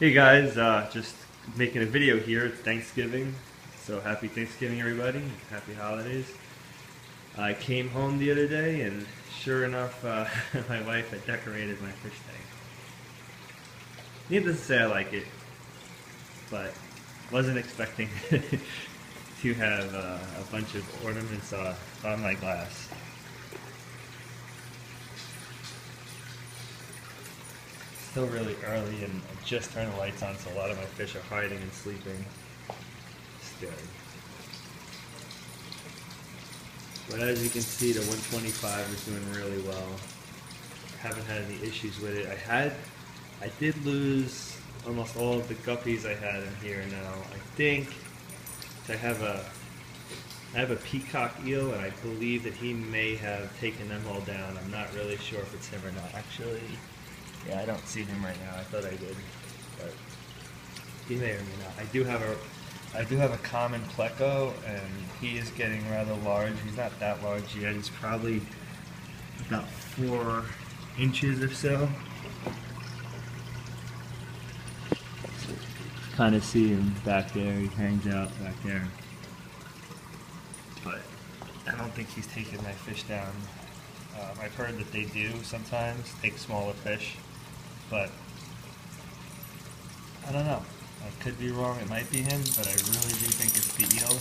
Hey guys, just making a video here. It's Thanksgiving, so happy Thanksgiving everybody. Happy holidays. I came home the other day and sure enough, my wife had decorated my fish tank. Needless to say I like it, but wasn't expecting to have a bunch of ornaments on my glass. Still really early and I just turned the lights on, so a lot of my fish are hiding and sleeping still. But as you can see, the 125 is doing really well. Haven't had any issues with it. I did lose almost all of the guppies I had in here now. I think I have a peacock eel, and I believe that he may have taken them all down. I'm not really sure if it's him or not. Actually, yeah, I don't see him right now. I thought I did, but he may or may not. I do have a common pleco, and he is getting rather large. He's not that large yet. He's probably about 4 inches or so. Kind of see him back there. He hangs out back there, but I don't think he's taking my fish down. I've heard that they do sometimes take smaller fish, but I don't know. I could be wrong. It might be him, but I really do think it's the eel.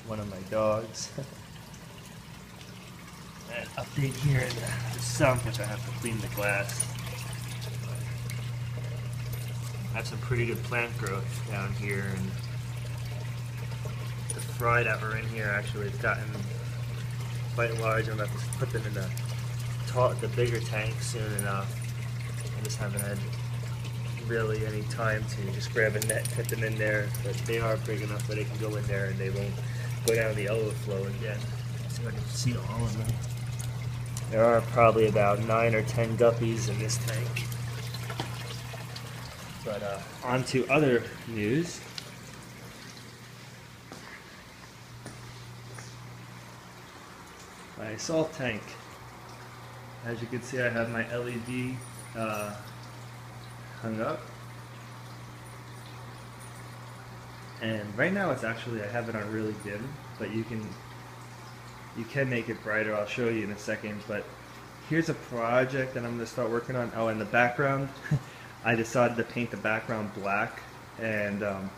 One of my dogs. An update here in the sump, which I have to clean the glass. I have some pretty good plant growth down here, and the fry that were in here actually has gotten quite large. I'm about to put them in the bigger tank soon enough. I just haven't had really any time to just grab a net, put them in there, but they are big enough that they can go in there and they won't go down the overflow again. Let's see if I can see all of them. There are probably about 9 or 10 guppies in this tank. But on to other news. My salt tank. As you can see, I have my LED hung up. And right now it's actually, I have it on really dim, but you can make it brighter. I'll show you in a second. But here's a project that I'm going to start working on. Oh, in the background, I decided to paint the background black, and I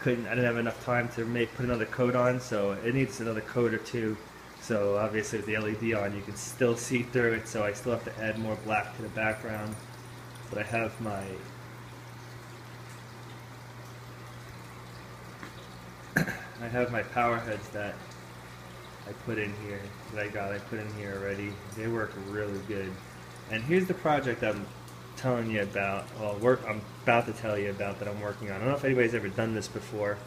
didn't have enough time to put another coat on, so it needs another coat or two. So obviously with the LED on, you can still see through it, so I still have to add more black to the background. But I have my power heads that I put in here, I put in here already. They work really good. And here's the project I'm telling you about, I'm about to tell you about, that I'm working on. I don't know if anybody's ever done this before.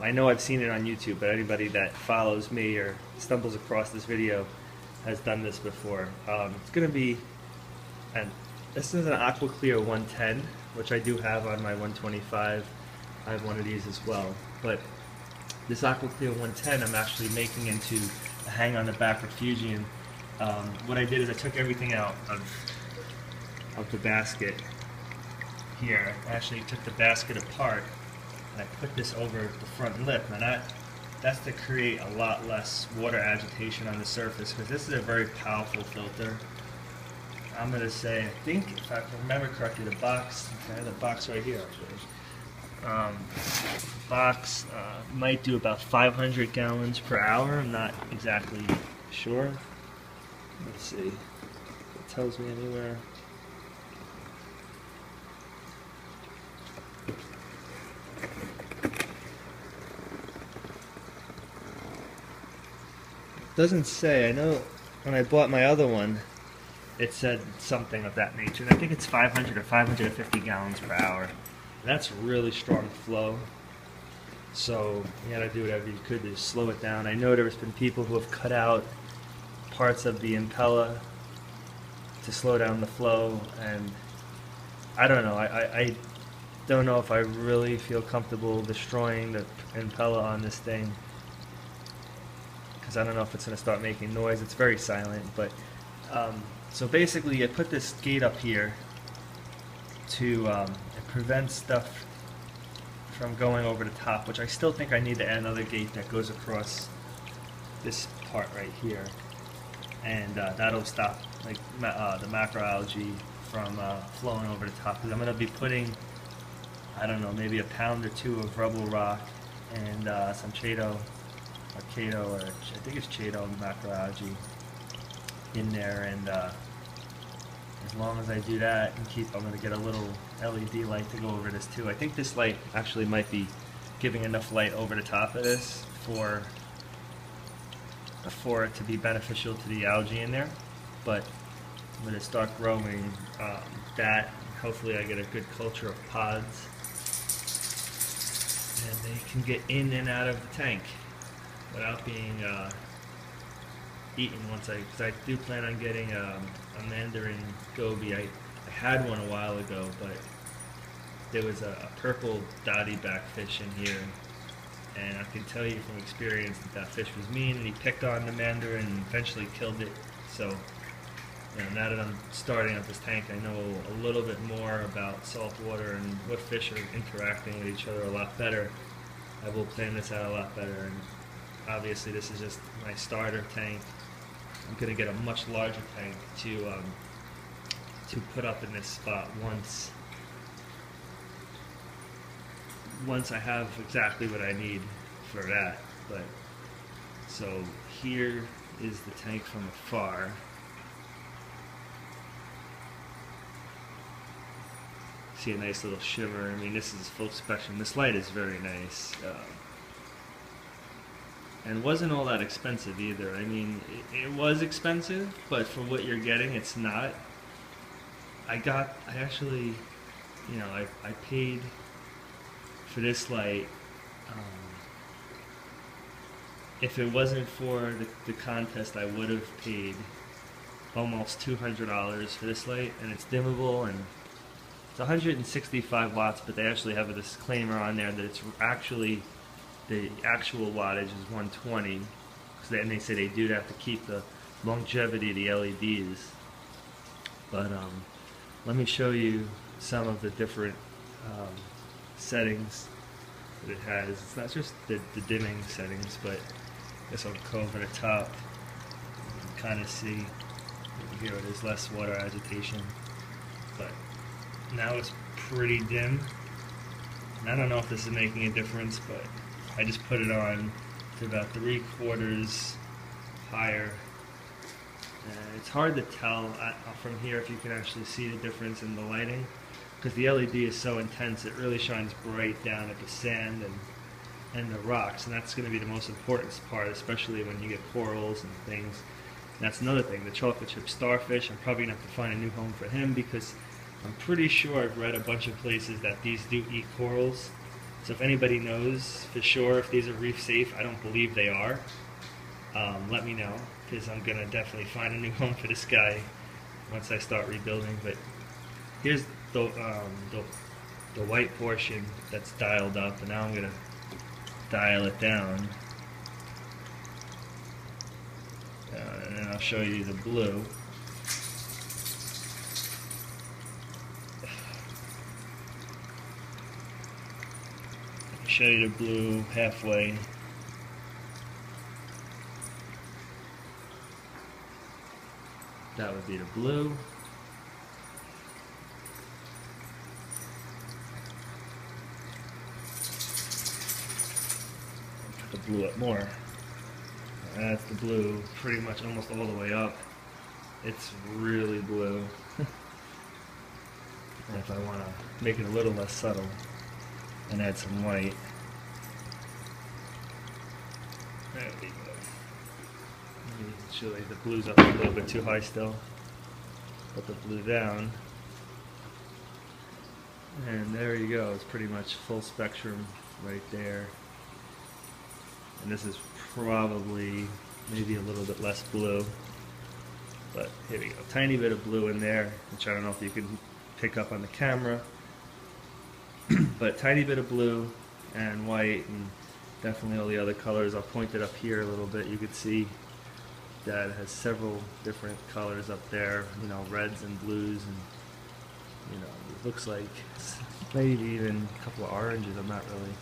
I know I've seen it on YouTube, but anybody that follows me or stumbles across this video has done this before. It's going to be, this is an Aqua Clear 110, which I do have on my 125. I have one of these as well. But this Aqua Clear 110 I'm actually making into a hang on the back refugium. What I did is I took everything out of the basket here. I actually took the basket apart and I put this over the front lip. Now that's to create a lot less water agitation on the surface, because this is a very powerful filter. I'm going to say, I think, if I can remember correctly, the box right here actually. The box might do about 500 gallons per hour. I'm not exactly sure. Let's see. It tells me anywhere. Doesn't say. I know when I bought my other one, it said something of that nature. And I think it's 500 or 550 gallons per hour. And that's really strong flow. So you gotta do whatever you could to slow it down. I know there's been people who have cut out parts of the impella to slow down the flow, and I don't know. I don't know if I really feel comfortable destroying the impella on this thing, because I don't know if it's going to start making noise. It's very silent, but So basically I put this gate up here to it prevents stuff from going over the top, which I still think I need to add another gate that goes across this part right here, and that'll stop like the macroalgae from flowing over the top, because I'm going to be putting, I don't know, maybe a pound or two of rubble rock and some Chaeto, or Chaeto, or I think it's Chaeto macroalgae in there, and as long as I do that and keep, I'm going to get a little LED light to go over this too. I think this light actually might be giving enough light over the top of this for it to be beneficial to the algae in there, but when it starts growing, that hopefully I get a good culture of pods, and they can get in and out of the tank without being eaten. Because I do plan on getting a mandarin goby. I had one a while ago, but there was a purple dotty back fish in here, and I can tell you from experience that fish was mean, and he picked on the mandarin and eventually killed it. So now that I'm starting up this tank, I know a little bit more about saltwater and what fish are interacting with each other a lot better. I will plan this out a lot better, and obviously this is just my starter tank. I'm going to get a much larger tank to put up in this spot once I have exactly what I need for that. But so here is the tank from afar. See a nice little shimmer. I mean, this is full spectrum. This light is very nice. And wasn't all that expensive either. I mean, it was expensive, but for what you're getting, it's not. I actually, I paid for this light. If it wasn't for the contest, I would have paid almost $200 for this light, and it's dimmable, and it's 165 watts, but they actually have a disclaimer on there that it's actually, the actual wattage is 120, because then they say they do that to keep the longevity of the LEDs. But let me show you some of the different settings that it has. It's not just the dimming settings, but I guess I'll go over the top. You can kind of see here there's less water agitation, but now it's pretty dim. And I don't know if this is making a difference, but I just put it on to about 3/4 higher. And it's hard to tell from here if you can actually see the difference in the lighting, because the LED is so intense, it really shines bright down at the sand and the rocks, and that's going to be the most important part, especially when you get corals and things. And that's another thing, the chocolate chip starfish, I'm probably going to have to find a new home for him, because I'm pretty sure I've read a bunch of places that these do eat corals. So if anybody knows for sure if these are reef safe, I don't believe they are, let me know, because I'm going to definitely find a new home for this guy once I start rebuilding. But here's the white portion that's dialed up, and now I'm going to dial it down, and then I'll show you the blue. Show you the blue halfway. That would be the blue. Put the blue up more. That's the blue, pretty much almost all the way up. It's really blue. And if I want to make it a little less subtle and add some white. There we go. Actually, the blue's up a little bit too high still. Put the blue down. And there you go. It's pretty much full spectrum right there. And this is probably maybe a little bit less blue. But here we go. Tiny bit of blue in there, which I don't know if you can pick up on the camera. But tiny bit of blue and white, and definitely all the other colors. I'll point it up here a little bit. You can see that. It has several different colors up there, you know, reds and blues, and you know, it looks like maybe even a couple of oranges. I'm not really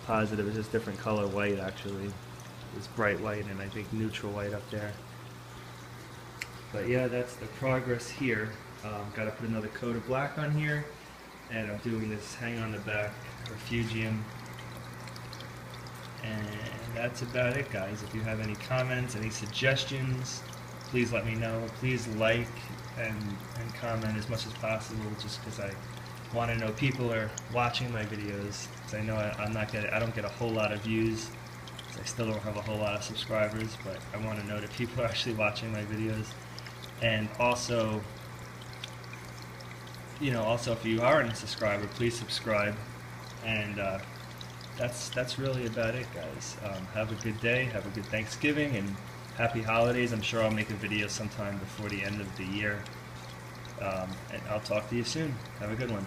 positive. It's just different color white actually. It's bright white and I think neutral white up there. But yeah, that's the progress here. Got to put another coat of black on here, and I'm doing this hang on the back refugium. And that's about it, guys. If you have any comments, any suggestions, please let me know. Please like and comment as much as possible, just because I want to know people are watching my videos. Because I know I don't get a whole lot of views. I still don't have a whole lot of subscribers, but I want to know that people are actually watching my videos. And also, you know, also if you aren't a subscriber, please subscribe. And that's really about it, guys. Have a good day, have a good Thanksgiving, and happy holidays. I'm sure I'll make a video sometime before the end of the year. And I'll talk to you soon. Have a good one.